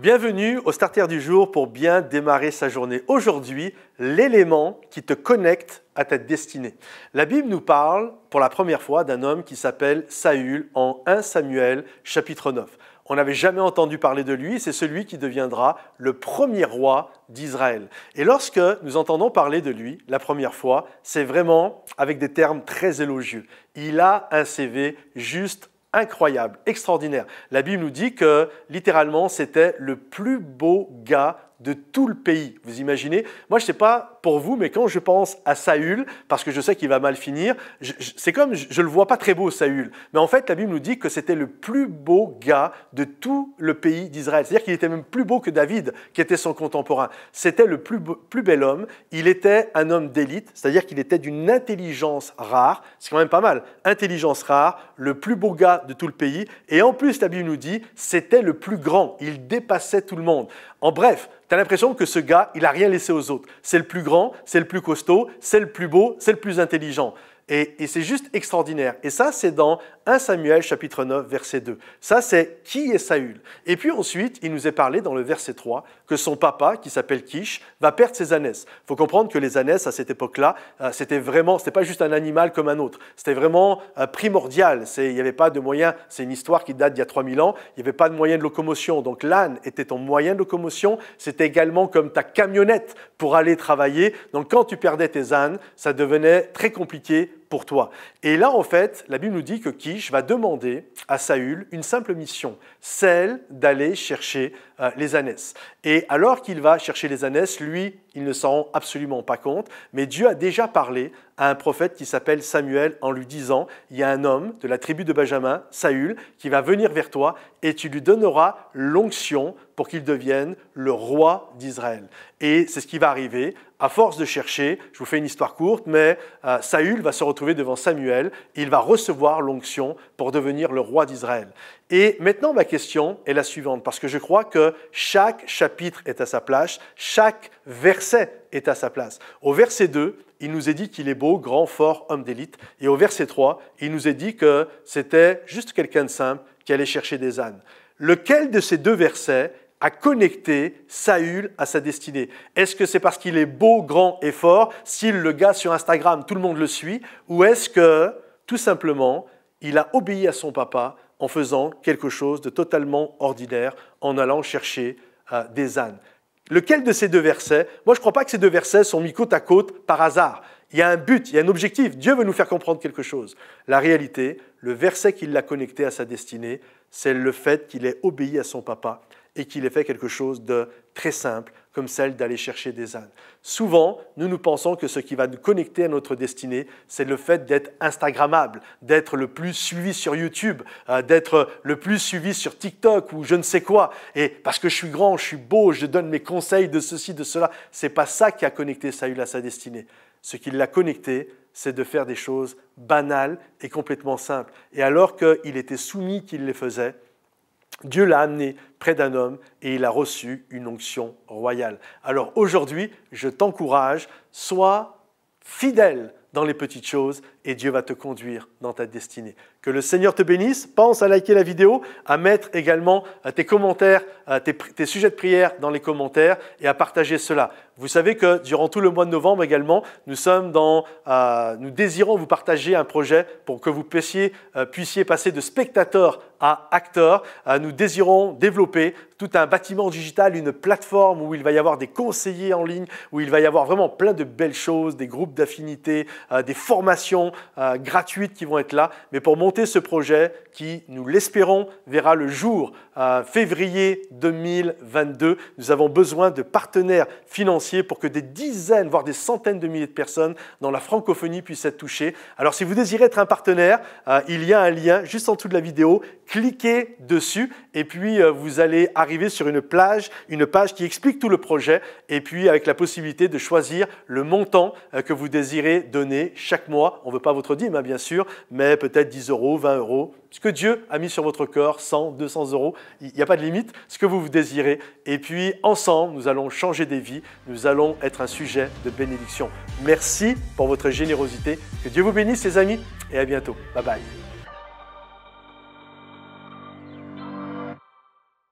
Bienvenue au Starter du jour pour bien démarrer sa journée. Aujourd'hui, l'élément qui te connecte à ta destinée. La Bible nous parle pour la première fois d'un homme qui s'appelle Saül en 1 Samuel chapitre 9. On n'avait jamais entendu parler de lui, c'est celui qui deviendra le premier roi d'Israël. Et lorsque nous entendons parler de lui la première fois, c'est vraiment avec des termes très élogieux. Il a un CV juste incroyable, extraordinaire. La Bible nous dit que littéralement c'était le plus beau gars de tout le pays. Vous imaginez? Moi, je ne sais pas pour vous, mais quand je pense à Saül, parce que je sais qu'il va mal finir, c'est comme, je ne le vois pas très beau, Saül. Mais en fait, la Bible nous dit que c'était le plus beau gars de tout le pays d'Israël. C'est-à-dire qu'il était même plus beau que David, qui était son contemporain. C'était le plus bel homme. Il était un homme d'élite, c'est-à-dire qu'il était d'une intelligence rare. C'est quand même pas mal. Intelligence rare, le plus beau gars de tout le pays. Et en plus, la Bible nous dit, c'était le plus grand. Il dépassait tout le monde. En bref, tu as l'impression que ce gars, il n'a rien laissé aux autres. C'est le plus grand, c'est le plus costaud, c'est le plus beau, c'est le plus intelligent. Et c'est juste extraordinaire. Et ça, c'est dans 1 Samuel chapitre 9, verset 2. Ça, c'est qui est Saül. Et puis ensuite, il nous est parlé dans le verset 3 que son papa, qui s'appelle Kish, va perdre ses ânesses. Il faut comprendre que les ânesses, à cette époque-là, c'était pas juste un animal comme un autre. C'était vraiment primordial. Il n'y avait pas de moyen, c'est une histoire qui date d'il y a 3000 ans, il n'y avait pas de moyen de locomotion. Donc l'âne était ton moyen de locomotion. C'était également comme ta camionnette pour aller travailler. Donc quand tu perdais tes ânes, ça devenait très compliqué pour toi. Et là, en fait, la Bible nous dit que Kish va demander à Saül une simple mission, celle d'aller chercher les ânesses. Et alors qu'il va chercher les ânesses, lui, il ne s'en rend absolument pas compte, mais Dieu a déjà parlé à un prophète qui s'appelle Samuel en lui disant « Il y a un homme de la tribu de Benjamin, Saül, qui va venir vers toi et tu lui donneras l'onction pour qu'il devienne le roi d'Israël. » Et c'est ce qui va arriver. À force de chercher, je vous fais une histoire courte, mais Saül va se retrouver devant Samuel, et il va recevoir l'onction pour devenir le roi d'Israël. Et maintenant, ma question est la suivante, parce que je crois que chaque chapitre est à sa place, chaque verset est à sa place. Au verset 2, il nous est dit qu'il est beau, grand, fort, homme d'élite. Et au verset 3, il nous est dit que c'était juste quelqu'un de simple qui allait chercher des ânes. Lequel de ces deux versets a connecté Saül à sa destinée? Est-ce que c'est parce qu'il est beau, grand et fort, s'il le gars sur Instagram, tout le monde le suit, ou est-ce que, tout simplement, il a obéi à son papa en faisant quelque chose de totalement ordinaire, en allant chercher des ânes? Lequel de ces deux versets? Moi, je ne crois pas que ces deux versets sont mis côte à côte par hasard. Il y a un but, il y a un objectif. Dieu veut nous faire comprendre quelque chose. La réalité, le verset qui l'a connecté à sa destinée, c'est le fait qu'il ait obéi à son papa et qu'il ait fait quelque chose de très simple, comme celle d'aller chercher des ânes. Souvent, nous pensons que ce qui va nous connecter à notre destinée, c'est le fait d'être Instagrammable, d'être le plus suivi sur YouTube, d'être le plus suivi sur TikTok ou je ne sais quoi. Et parce que je suis grand, je suis beau, je donne mes conseils de ceci, de cela. Ce n'est pas ça qui a connecté Saül à sa destinée. Ce qui l'a connecté, c'est de faire des choses banales et complètement simples. Et alors qu'il était soumis qu'il les faisait, Dieu l'a amené près d'un homme et il a reçu une onction royale. Alors aujourd'hui, je t'encourage, sois fidèle dans les petites choses et Dieu va te conduire dans ta destinée. Que le Seigneur te bénisse. Pense à liker la vidéo, à mettre également tes commentaires, tes sujets de prière dans les commentaires et à partager cela. Vous savez que durant tout le mois de novembre également, nous désirons vous partager un projet pour que vous puissiez passer de spectateur à acteur. Nous désirons développer tout un bâtiment digital, une plateforme où il va y avoir des conseillers en ligne, où il va y avoir vraiment plein de belles choses, des groupes d'affinité, des formations gratuites qui vont être là. Mais pour monter ce projet qui, nous l'espérons, verra le jour février 2022, nous avons besoin de partenaires financiers pour que des dizaines, voire des centaines de milliers de personnes dans la francophonie puissent être touchées. Alors si vous désirez être un partenaire, il y a un lien juste en dessous de la vidéo. Cliquez dessus et puis vous allez arriver sur une page qui explique tout le projet et puis avec la possibilité de choisir le montant que vous désirez donner chaque mois. On ne veut pas votre dîme, bien sûr, mais peut-être 10 €, 20 €. Ce que Dieu a mis sur votre cœur, 100, 200 €, il n'y a pas de limite, ce que vous désirez. Et puis, ensemble, nous allons changer des vies, nous allons être un sujet de bénédiction. Merci pour votre générosité. Que Dieu vous bénisse, les amis, et à bientôt. Bye bye.